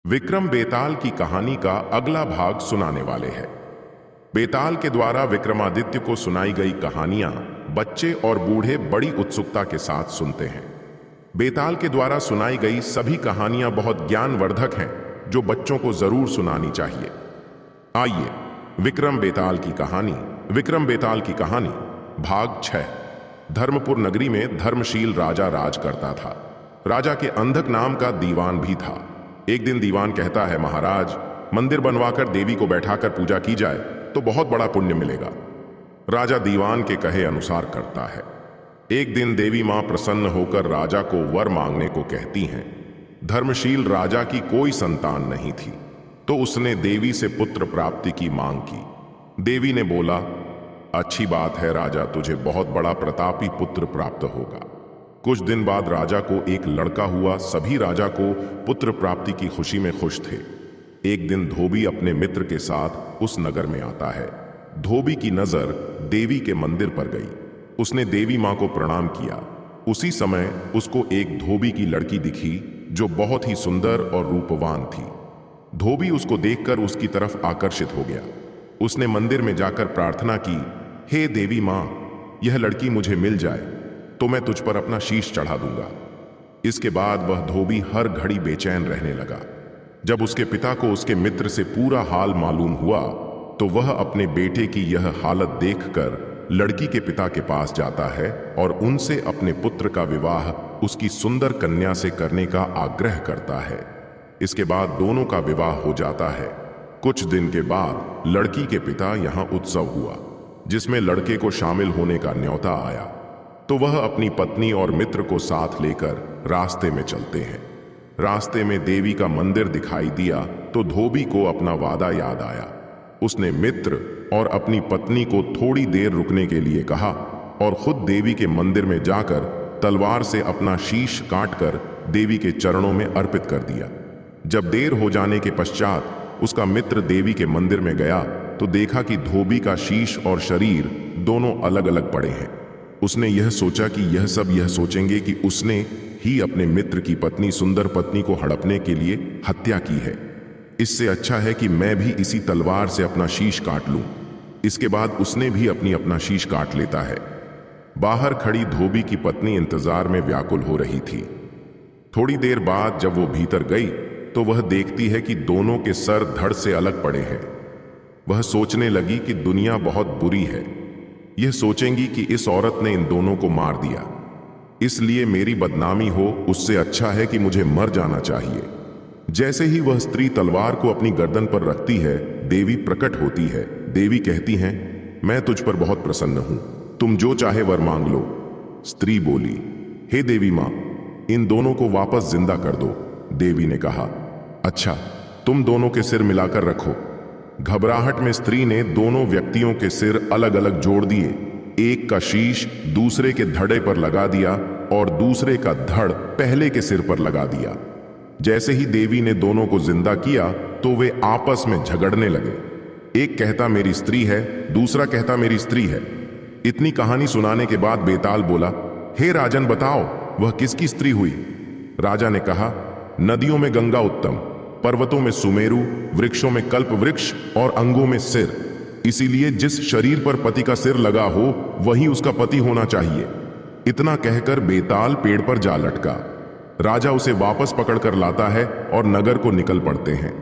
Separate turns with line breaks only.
विक्रम बेताल की कहानी का अगला भाग सुनाने वाले हैं। बेताल के द्वारा विक्रमादित्य को सुनाई गई कहानियां बच्चे और बूढ़े बड़ी उत्सुकता के साथ सुनते हैं। बेताल के द्वारा सुनाई गई सभी कहानियां बहुत ज्ञानवर्धक हैं, जो बच्चों को जरूर सुनानी चाहिए। आइए, विक्रम बेताल की कहानी भाग 6। धर्मपुर नगरी में धर्मशील राजा राज करता था। राजा के अंधक नाम का दीवान भी था। एक दिन दीवान कहता है, महाराज, मंदिर बनवाकर देवी को बैठाकर पूजा की जाए तो बहुत बड़ा पुण्य मिलेगा। राजा दीवान के कहे अनुसार करता है। एक दिन देवी मां प्रसन्न होकर राजा को वर मांगने को कहती हैं। धर्मशील राजा की कोई संतान नहीं थी, तो उसने देवी से पुत्र प्राप्ति की मांग की। देवी ने बोला, अच्छी बात है राजा, तुझे बहुत बड़ा प्रतापी पुत्र प्राप्त होगा। कुछ दिन बाद राजा को एक लड़का हुआ। सभी राजा को पुत्र प्राप्ति की खुशी में खुश थे। एक दिन धोबी अपने मित्र के साथ उस नगर में आता है। धोबी की नजर देवी के मंदिर पर गई। उसने देवी मां को प्रणाम किया। उसी समय उसको एक धोबी की लड़की दिखी, जो बहुत ही सुंदर और रूपवान थी। धोबी उसको देखकर उसकी तरफ आकर्षित हो गया। उसने मंदिर में जाकर प्रार्थना की, हे देवी मां, यह लड़की मुझे मिल जाए तो मैं तुझ पर अपना शीश चढ़ा दूंगा। इसके बाद वह धोबी हर घड़ी बेचैन रहने लगा। जब उसके पिता को उसके मित्र से पूरा हाल मालूम हुआ, तो वह अपने बेटे की यह हालत देखकर लड़की के पिता के पास जाता है और उनसे अपने पुत्र का विवाह उसकी सुंदर कन्या से करने का आग्रह करता है। इसके बाद दोनों का विवाह हो जाता है। कुछ दिन के बाद लड़की के पिता यहाँ उत्सव हुआ, जिसमें लड़के को शामिल होने का न्योता आया। तो वह अपनी पत्नी और मित्र को साथ लेकर रास्ते में चलते हैं। रास्ते में देवी का मंदिर दिखाई दिया तो धोबी को अपना वादा याद आया। उसने मित्र और अपनी पत्नी को थोड़ी देर रुकने के लिए कहा और खुद देवी के मंदिर में जाकर तलवार से अपना शीश काटकर देवी के चरणों में अर्पित कर दिया। जब देर हो जाने के पश्चात उसका मित्र देवी के मंदिर में गया तो देखा कि धोबी का शीश और शरीर दोनों अलग अलग पड़े हैं। उसने यह सोचा कि यह सब यह सोचेंगे कि उसने ही अपने मित्र की पत्नी, सुंदर पत्नी को हड़पने के लिए हत्या की है। इससे अच्छा है कि मैं भी इसी तलवार से अपना शीश काट लूं। इसके बाद उसने भी अपना शीश काट लेता है। बाहर खड़ी धोबी की पत्नी इंतजार में व्याकुल हो रही थी। थोड़ी देर बाद जब वो भीतर गई तो वह देखती है कि दोनों के सर धड़ से अलग पड़े हैं। वह सोचने लगी कि दुनिया बहुत बुरी है। यह सोचेंगी कि इस औरत ने इन दोनों को मार दिया, इसलिए मेरी बदनामी हो, उससे अच्छा है कि मुझे मर जाना चाहिए। जैसे ही वह स्त्री तलवार को अपनी गर्दन पर रखती है, देवी प्रकट होती है। देवी कहती हैं, मैं तुझ पर बहुत प्रसन्न हूं, तुम जो चाहे वर मांग लो। स्त्री बोली, हे देवी मां, इन दोनों को वापस जिंदा कर दो। देवी ने कहा, अच्छा, तुम दोनों के सिर मिलाकर रखो। घबराहट में स्त्री ने दोनों व्यक्तियों के सिर अलग अलग जोड़ दिए। एक का शीश दूसरे के धड़े पर लगा दिया और दूसरे का धड़ पहले के सिर पर लगा दिया। जैसे ही देवी ने दोनों को जिंदा किया तो वे आपस में झगड़ने लगे। एक कहता मेरी स्त्री है, दूसरा कहता मेरी स्त्री है। इतनी कहानी सुनाने के बाद बेताल बोला, हे राजन, बताओ वह किसकी स्त्री हुई? राजा ने कहा, नदियों में गंगा उत्तम, पर्वतों में सुमेरु, वृक्षों में कल्प वृक्ष और अंगों में सिर। इसीलिए जिस शरीर पर पति का सिर लगा हो वही उसका पति होना चाहिए। इतना कहकर बेताल पेड़ पर जा लटका। राजा उसे वापस पकड़कर लाता है और नगर को निकल पड़ते हैं।